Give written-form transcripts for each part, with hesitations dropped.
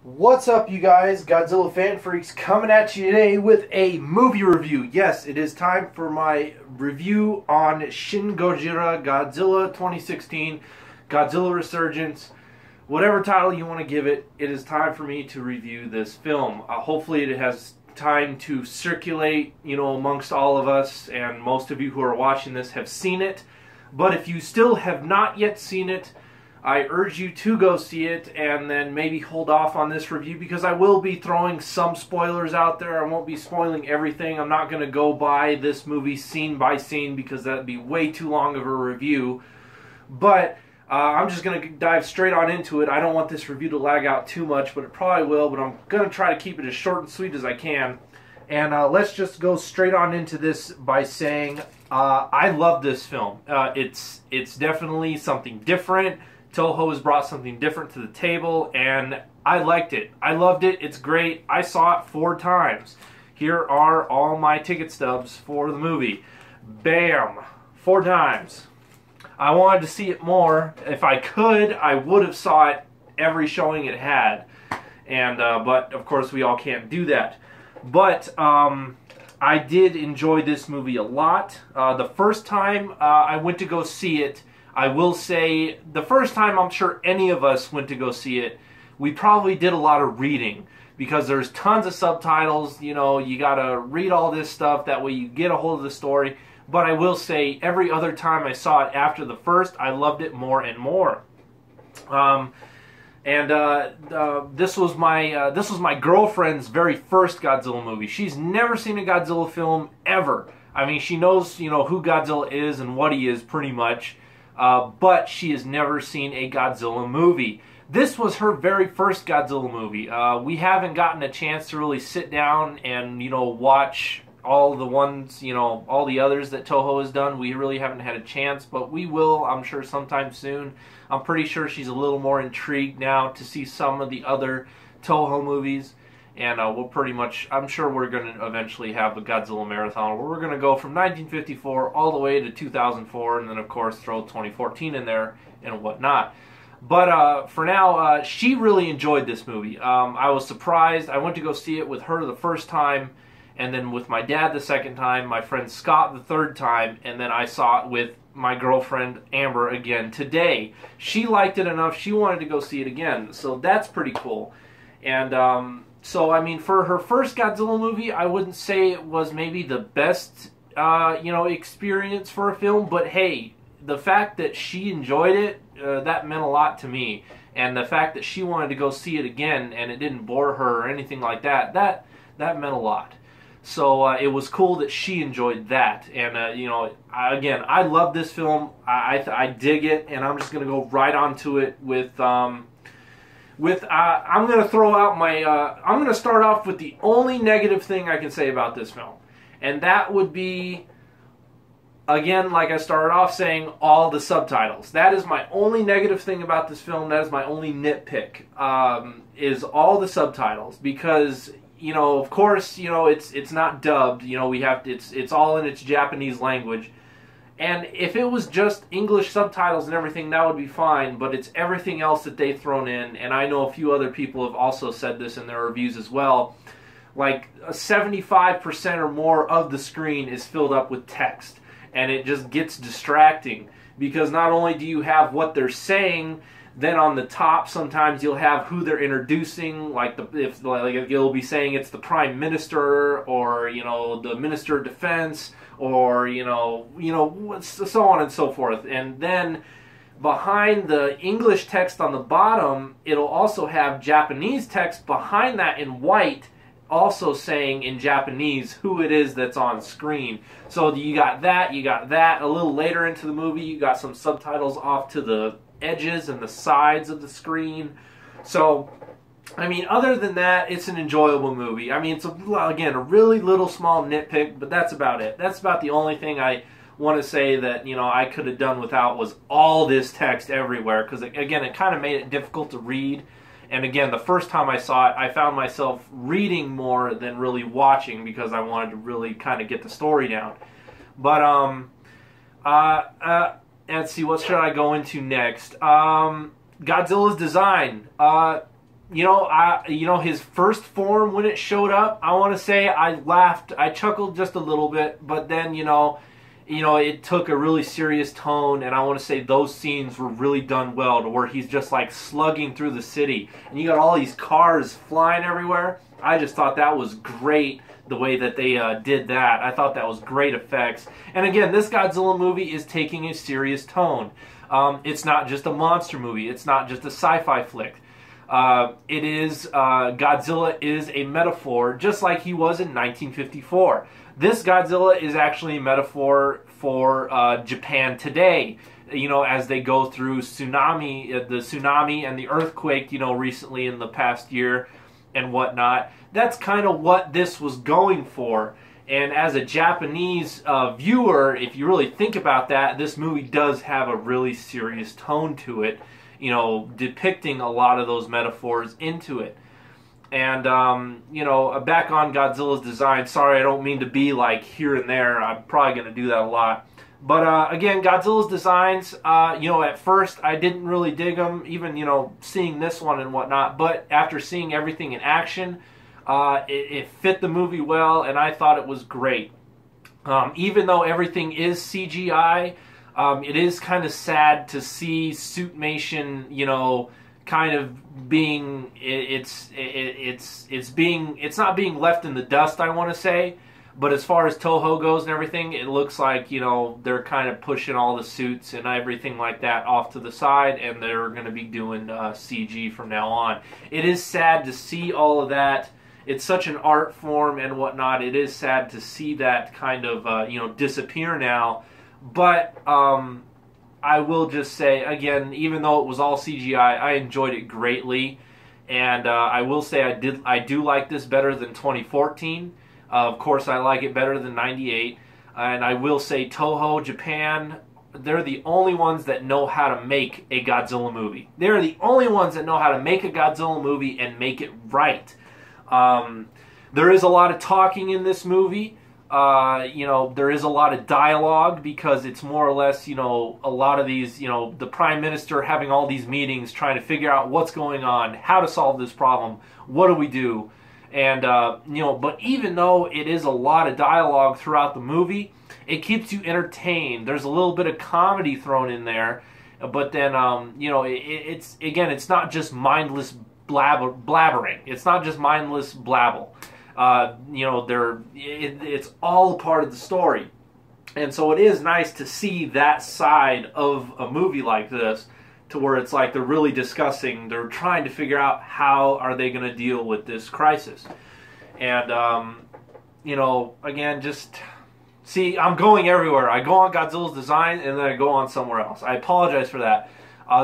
What's up, you guys? Godzilla fan freaks coming at you today with a movie review. Yes, it is time for my review on Shin Godzilla 2016, Godzilla Resurgence. Whatever title you want to give it, it is time for me to review this film. Hopefully it has time to circulate, amongst all of us, and most of you who are watching this have seen it. But if you still have not yet seen it, I urge you to go see it and then maybe hold off on this review because I will be throwing some spoilers out there. I won't be spoiling everything. I'm not going to go by this movie scene by scene because that would be way too long of a review. But I'm just going to dive straight on into it. I don't want this review to lag out too much, but it probably will. But I'm going to try to keep it as short and sweet as I can. And let's just go straight on into this by saying I love this film. It's definitely something different. Toho has brought something different to the table, and I liked it. I loved it. It's great. I saw it 4 times. Here are all my ticket stubs for the movie. Bam! 4 times. I wanted to see it more. If I could, I would have saw it every showing it had. And but, of course, we all can't do that. But I did enjoy this movie a lot. The first time I went to go see it, I will say, the first time I'm sure any of us went to go see it, we probably did a lot of reading because there's tons of subtitles. You gotta read all this stuff, that way you get a hold of the story. But I will say, every other time I saw it after the first, I loved it more and more. This was my girlfriend's very first Godzilla movie. She's never seen a Godzilla film ever. I mean, she knows who Godzilla is and what he is pretty much. But she has never seen a Godzilla movie. This was her very first Godzilla movie. We haven't gotten a chance to really sit down and, watch all the ones, all the others that Toho has done. We really haven't had a chance, but we will, I'm sure, sometime soon. I'm pretty sure she's a little more intrigued now to see some of the other Toho movies. And we'll pretty much, I'm sure we're going to eventually have a Godzilla marathon where we're going to go from 1954 all the way to 2004, and then of course throw 2014 in there and whatnot. But for now, she really enjoyed this movie. I was surprised. I went to go see it with her the first time, and then with my dad the second time, my friend Scott the third time, and then I saw it with my girlfriend Amber again today. She liked it enough, she wanted to go see it again, so that's pretty cool. And so, I mean, for her first Godzilla movie, I wouldn't say it was maybe the best, experience for a film. But hey, the fact that she enjoyed it, that meant a lot to me. And the fact that she wanted to go see it again and it didn't bore her or anything like that, that meant a lot. So it was cool that she enjoyed that. And, again, I love this film. I dig it. And I'm just going to go right onto it with... I'm going to throw out my, I'm going to start off with the only negative thing I can say about this film. And that would be, again, like I started off saying, all the subtitles. That is my only negative thing about this film. That is my only nitpick, is all the subtitles. Because, of course, it's not dubbed. It's all in its Japanese language. And if it was just English subtitles and everything, that would be fine, but it's everything else that they've thrown in, and I know a few other people have also said this in their reviews as well. Like, 75% or more of the screen is filled up with text, and it just gets distracting, because not only do you have what they're saying, then on the top sometimes you'll have who they're introducing, like you'll be saying it's the Prime Minister, or the Minister of Defense, or so on and so forth. And then behind the English text on the bottom, it'll also have Japanese text behind that in white, also saying in Japanese who it is that's on screen. So you got that. A little later into the movie, you got some subtitles off to the edges and the sides of the screen. So, I mean, other than that, it's an enjoyable movie. I mean, it's, again, a really little small nitpick, but that's about it. That's about the only thing I want to say that, I could have done without was all this text everywhere. Because, again, it kind of made it difficult to read. And, again, the first time I saw it, I found myself reading more than really watching because I wanted to really kind of get the story down. But, let's see, what should I go into next? Godzilla's design. his first form when it showed up, I want to say I laughed, I chuckled just a little bit, but then it took a really serious tone, and I want to say those scenes were really done well, to where he's just like slugging through the city, and you got all these cars flying everywhere. I just thought that was great, the way that they did that. I thought that was great effects. And again, this Godzilla movie is taking a serious tone. It's not just a monster movie. It's not just a sci-fi flick. Godzilla is a metaphor, just like he was in 1954. This Godzilla is actually a metaphor for Japan today. As they go through the tsunami and the earthquake, recently in the past year and whatnot. That's kind of what this was going for. And as a Japanese viewer, if you really think about that, this movie does have a really serious tone to it, depicting a lot of those metaphors into it. And, back on Godzilla's design, sorry, I don't mean to be like here and there. I'm probably going to do that a lot. But, again, Godzilla's designs, at first I didn't really dig them, even, seeing this one and whatnot. But after seeing everything in action, it fit the movie well, and I thought it was great. Even though everything is CGI, it is kind of sad to see Suitmation, kind of being it's not being left in the dust, I want to say. But as far as Toho goes and everything, it looks like, they're kind of pushing all the suits and everything like that off to the side, and they're going to be doing CG from now on. It is sad to see all of that. It's such an art form and whatnot. It is sad to see that kind of, disappear now. But I will just say, again, even though it was all CGI, I enjoyed it greatly. And I will say I do like this better than 2014. Of course, I like it better than 98. And I will say Toho, Japan, they're the only ones that know how to make a Godzilla movie. They're the only ones that know how to make a Godzilla movie and make it right. There is a lot of talking in this movie. There is a lot of dialogue, because it's more or less, a lot of these, the Prime Minister having all these meetings trying to figure out what's going on, how to solve this problem, what do we do? And, but even though it is a lot of dialogue throughout the movie, it keeps you entertained. There's a little bit of comedy thrown in there, but then, it's not just mindless blabbering. It's not just mindless blabble. It's all part of the story. And so it is nice to see that side of a movie like this, to where it's like they're really discussing, they're trying to figure out how are they going to deal with this crisis. And, again, just, see, I'm going everywhere. I go on Godzilla's design, and then I go on somewhere else. I apologize for that.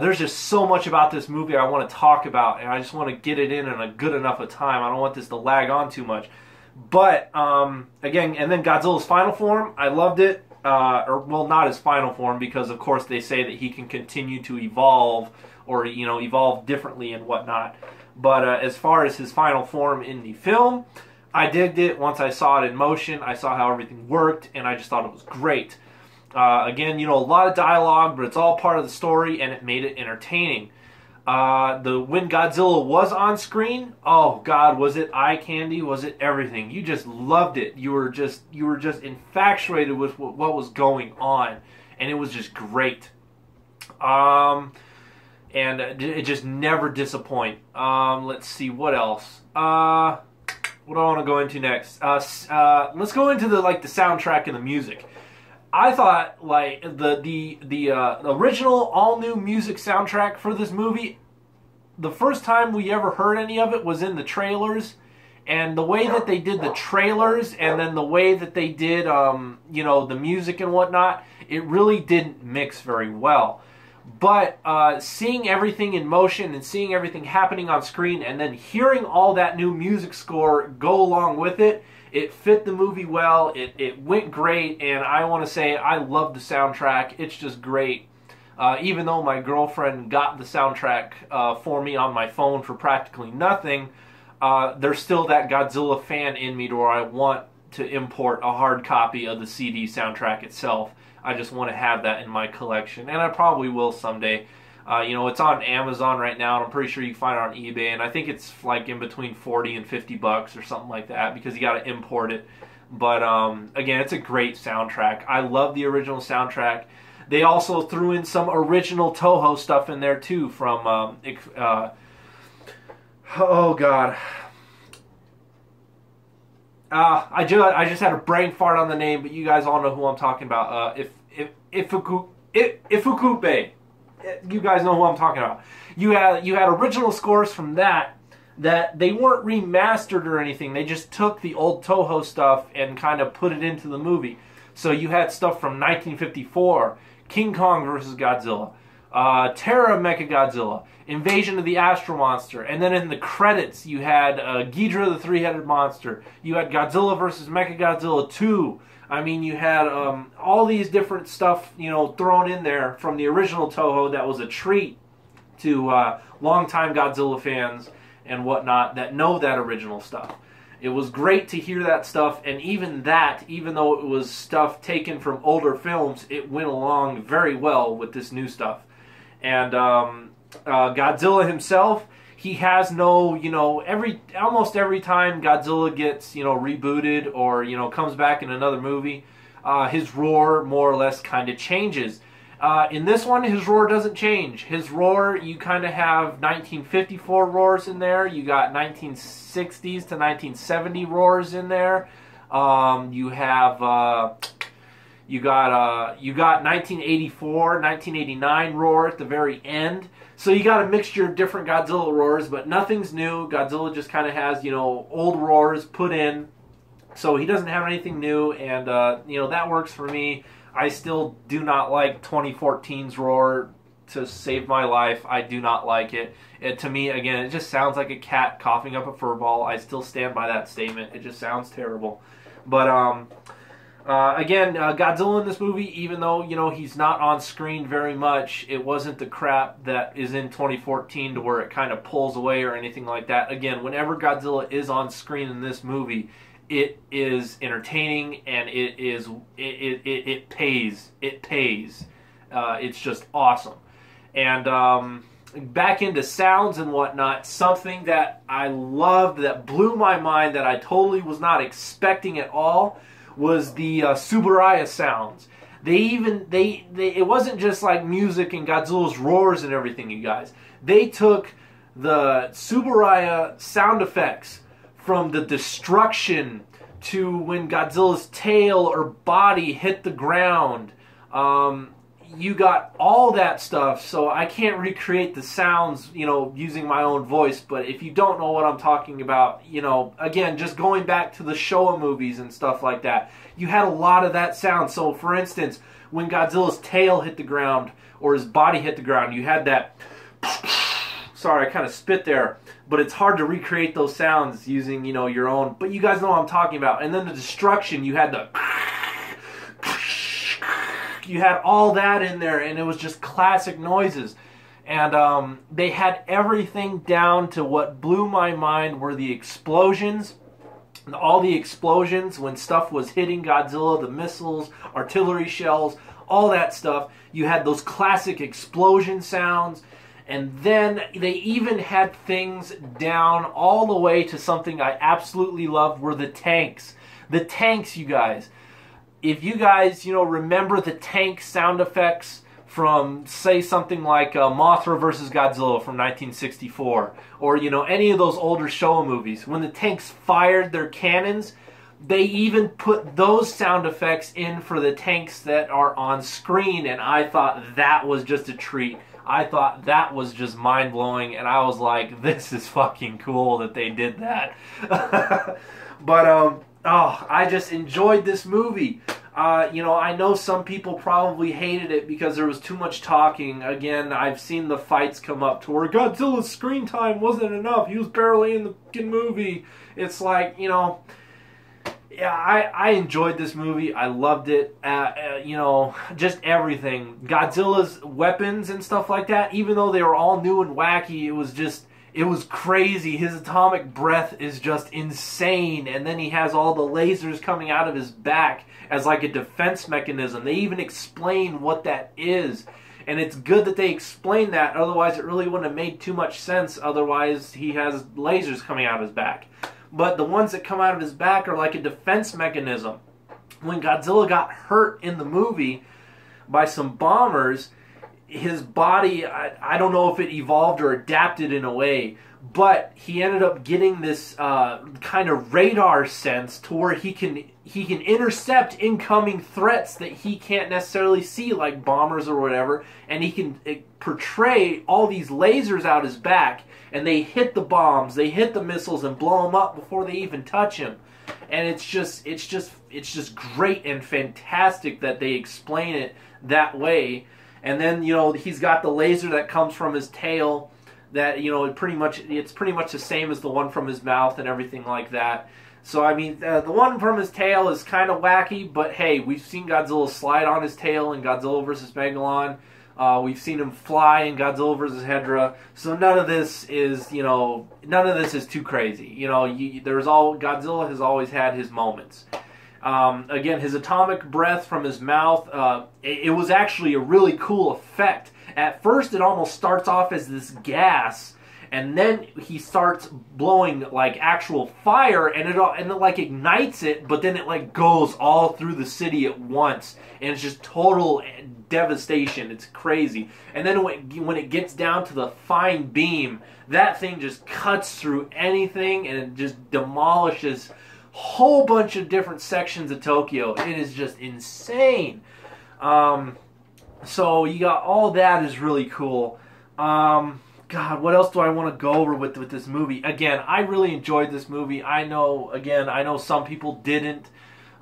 There's just so much about this movie I want to talk about, and I just want to get it in a good enough of time. I don't want this to lag on too much. But, again, and then Godzilla's final form, I loved it. Not his final form, because, of course, they say that he can continue to evolve, or, evolve differently and whatnot. But as far as his final form in the film, I digged it. Once I saw it in motion, I saw how everything worked, and I just thought it was great. Again, a lot of dialogue, but it's all part of the story, and it made it entertaining. When Godzilla was on screen, oh God, was it eye candy? Was it everything? You just loved it. You were just infatuated with what was going on, and it was just great. And it just never disappoint. Let's see, what else? What do I want to go into next? Let's go into the soundtrack and the music. I thought, the original all-new music soundtrack for this movie, the first time we ever heard any of it was in the trailers, and the way that they did the trailers, and then the way that they did, the music and whatnot, it really didn't mix very well. But seeing everything in motion and seeing everything happening on screen, and then hearing all that new music score go along with it, it fit the movie well. It went great, and I want to say I love the soundtrack. It's just great. Even though my girlfriend got the soundtrack for me on my phone for practically nothing, there's still that Godzilla fan in me to where I want to import a hard copy of the CD soundtrack itself. I just want to have that in my collection, and I probably will someday. You know, it's on Amazon right now, and I'm pretty sure you can find it on eBay, and I think it's like in between 40 and 50 bucks or something like that, because you got to import it. But again, it's a great soundtrack. I love the original soundtrack. They also threw in some original Toho stuff in there too from oh god. I just had a brain fart on the name, but you guys all know who I'm talking about. Ifukube. You guys know who I'm talking about. You had original scores from that they weren't remastered or anything. They just took the old Toho stuff and kind of put it into the movie. So you had stuff from 1954, King Kong versus Godzilla, Terra Mechagodzilla, Invasion of the Astro Monster, and then in the credits you had Ghidorah the Three-Headed Monster. You had Godzilla versus Mechagodzilla 2. I mean, you had all these different stuff, you know, thrown in there from the original Toho that was a treat to longtime Godzilla fans and whatnot that know that original stuff. It was great to hear that stuff, and even though it was stuff taken from older films, it went along very well with this new stuff. And Godzilla himself, he has no, you know, almost every time Godzilla gets, you know, rebooted or, you know, comes back in another movie, his roar more or less kind of changes. In this one, his roar doesn't change. His roar, you kind of have 1954 roars in there. You got 1960s to 1970 roars in there. You got 1984, 1989 roar at the very end. So you got a mixture of different Godzilla roars, but nothing's new. Godzilla just kind of has, you know, old roars put in. So he doesn't have anything new, and you know, that works for me. I still do not like 2014's roar to save my life. I do not like it. To me, again, it just sounds like a cat coughing up a fur ball. I still stand by that statement. It just sounds terrible. But again, Godzilla in this movie, even though, you know, he's not on screen very much, it wasn't the crap that is in 2014 to where it kind of pulls away or anything like that. Again, whenever Godzilla is on screen in this movie, it is entertaining, and it pays. It pays. It's just awesome. And back into sounds and whatnot, something that I loved, that blew my mind, that I totally was not expecting at all, was the Tsuburaya sounds. It wasn't just like music and Godzilla's roars and everything, you guys. They took the Tsuburaya sound effects from the destruction to when Godzilla's tail or body hit the ground. You got all that stuff, so I can't recreate the sounds, you know, using my own voice, but if you don't know what I'm talking about, you know, again, just going back to the Showa movies and stuff like that, you had a lot of that sound. So, for instance, when Godzilla's tail hit the ground or his body hit the ground, you had that... Sorry, I kind of spit there, but it's hard to recreate those sounds using, you know, your own, but you guys know what I'm talking about. And then the destruction, you had the... You had all that in there, and it was just classic noises. And they had everything down to what blew my mind were the explosions. All the explosions when stuff was hitting Godzilla, the missiles, artillery shells, all that stuff. You had those classic explosion sounds. And then they even had things down all the way to something I absolutely loved were the tanks. The tanks, you guys. If you guys, you know, remember the tank sound effects from, say, something like Mothra versus Godzilla from 1964, or, you know, any of those older Showa movies, when the tanks fired their cannons, they even put those sound effects in for the tanks that are on screen, and I thought that was just a treat. I thought that was just mind-blowing, and I was like, this is fucking cool that they did that. But, I just enjoyed this movie. You know, I know some people probably hated it because there was too much talking. Again, I've seen the fights come up to where Godzilla's screen time wasn't enough. He was barely in the fucking movie. It's like, you know... Yeah, I enjoyed this movie. I loved it. You know, just everything. Godzilla's weapons and stuff like that, even though they were all new and wacky, it was crazy. His atomic breath is just insane. And then he has all the lasers coming out of his back as like a defense mechanism. They even explain what that is. And it's good that they explained that, otherwise it really wouldn't have made too much sense. Otherwise he has lasers coming out of his back. But the ones that come out of his back are like a defense mechanism. When Godzilla got hurt in the movie by some bombers, his body, I don't know if it evolved or adapted in a way, but he ended up getting this kind of radar sense to where he can intercept incoming threats that he can't necessarily see, like bombers or whatever, and he can portray all these lasers out his back, and they hit the bombs, they hit the missiles, and blow them up before they even touch him. And it's just great and fantastic that they explain it that way. And then, you know, he's got the laser that comes from his tail that, you know, it's pretty much the same as the one from his mouth and everything like that. So, I mean, the one from his tail is kind of wacky, but hey, we've seen Godzilla slide on his tail in Godzilla vs. Megalon. We've seen him fly in Godzilla vs. Hedorah. So none of this is, you know, too crazy. You know, Godzilla has always had his moments. Again, his atomic breath from his mouth, it was actually a really cool effect. At first, it almost starts off as this gas, and then he starts blowing like actual fire, and it like ignites it, but then it like goes all through the city at once, and it's just total devastation. It's crazy. And then when it gets down to the fine beam, that thing just cuts through anything, and it just demolishes whole bunch of different sections of Tokyo. It is just insane. So you got all that is really cool. God, what else do I want to go over with this movie? Again, I really enjoyed this movie. I know some people didn't,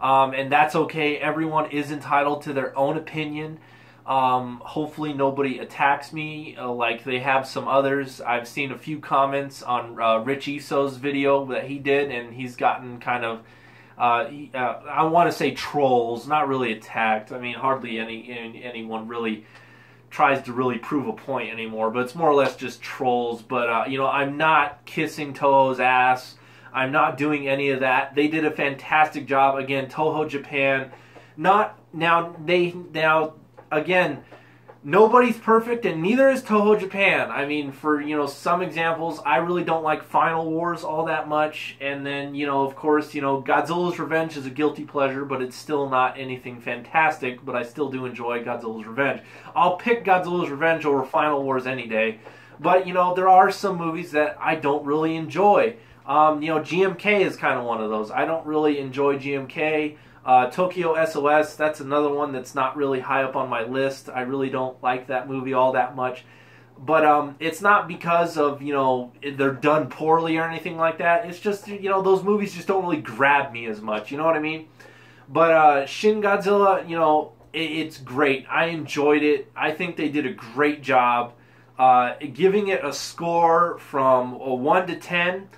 and that's okay. Everyone is entitled to their own opinion. Hopefully nobody attacks me like they have some others. I've seen a few comments on Rich Iso's video that he did, and he's gotten kind of, I want to say trolls, not really attacked. I mean, hardly anyone really tries to really prove a point anymore, but it's more or less just trolls. But, you know, I'm not kissing Toho's ass. I'm not doing any of that. They did a fantastic job. Again, Toho Japan, again, nobody's perfect, and neither is Toho Japan. I mean, for, you know, some examples, I really don't like Final Wars all that much. And then, you know, of course, you know, Godzilla's Revenge is a guilty pleasure, but it's still not anything fantastic. But I still do enjoy Godzilla's Revenge. I'll pick Godzilla's Revenge over Final Wars any day. But, you know, there are some movies that I don't really enjoy. You know, GMK is kind of one of those. I don't really enjoy GMK. Tokyo SOS, that's another one that's not really high up on my list. I really don't like that movie all that much. But it's not because of, you know, they're done poorly or anything like that. It's just, you know, those movies just don't really grab me as much. You know what I mean? But Shin Godzilla, you know, it's great. I enjoyed it. I think they did a great job. Giving it a score from a 1 to 10,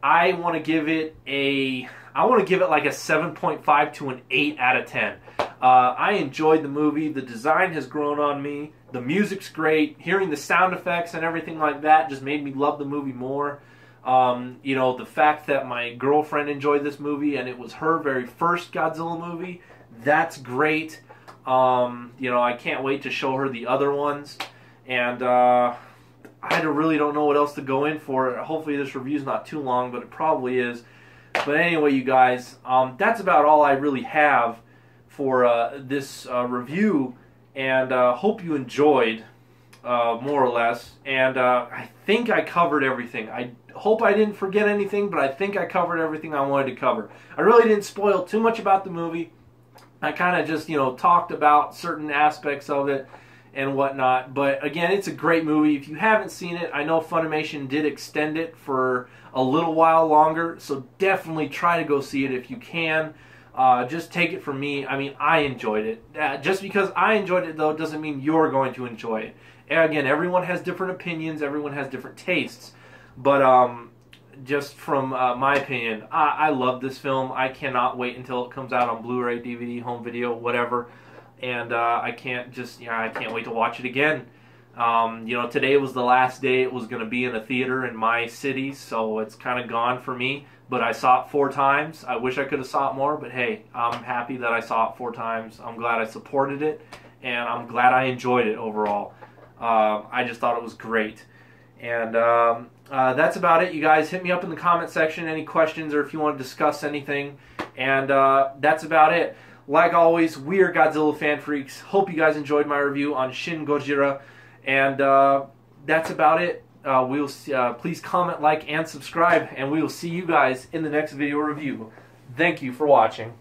I want to give it like a 7.5 to an 8 out of 10. I enjoyed the movie. The design has grown on me. The music's great. Hearing the sound effects and everything like that just made me love the movie more. You know, the fact that my girlfriend enjoyed this movie and it was her very first Godzilla movie, that's great. You know, I can't wait to show her the other ones. And I really don't know what else to go in for. Hopefully this review's not too long, but it probably is. But anyway, you guys, that's about all I really have for this review, and hope you enjoyed, more or less. And I think I covered everything. I hope I didn't forget anything, but I think I covered everything I wanted to cover. I really didn't spoil too much about the movie. I kind of just, you know, talked about certain aspects of it and whatnot. But again, it's a great movie. If you haven't seen it, I know Funimation did extend it for a little while longer, so definitely try to go see it if you can. Just take it from me. I mean, I enjoyed it. Just because I enjoyed it, though, doesn't mean you're going to enjoy it. Again, everyone has different opinions. Everyone has different tastes. But just from my opinion, I love this film. I cannot wait until it comes out on Blu-ray, DVD, home video, whatever. And I can't wait to watch it again. You know, today was the last day it was going to be in a theater in my city, so it's kind of gone for me. But I saw it 4 times. I wish I could have saw it more, but hey, I'm happy that I saw it 4 times. I'm glad I supported it, and I'm glad I enjoyed it overall. I just thought it was great. And that's about it, you guys. Hit me up in the comment section, any questions, or if you want to discuss anything. And that's about it. Like always, we are Godzilla Fan Freaks. Hope you guys enjoyed my review on Shin Godzilla. And that's about it. We'll please comment, like, and subscribe. And we will see you guys in the next video review. Thank you for watching.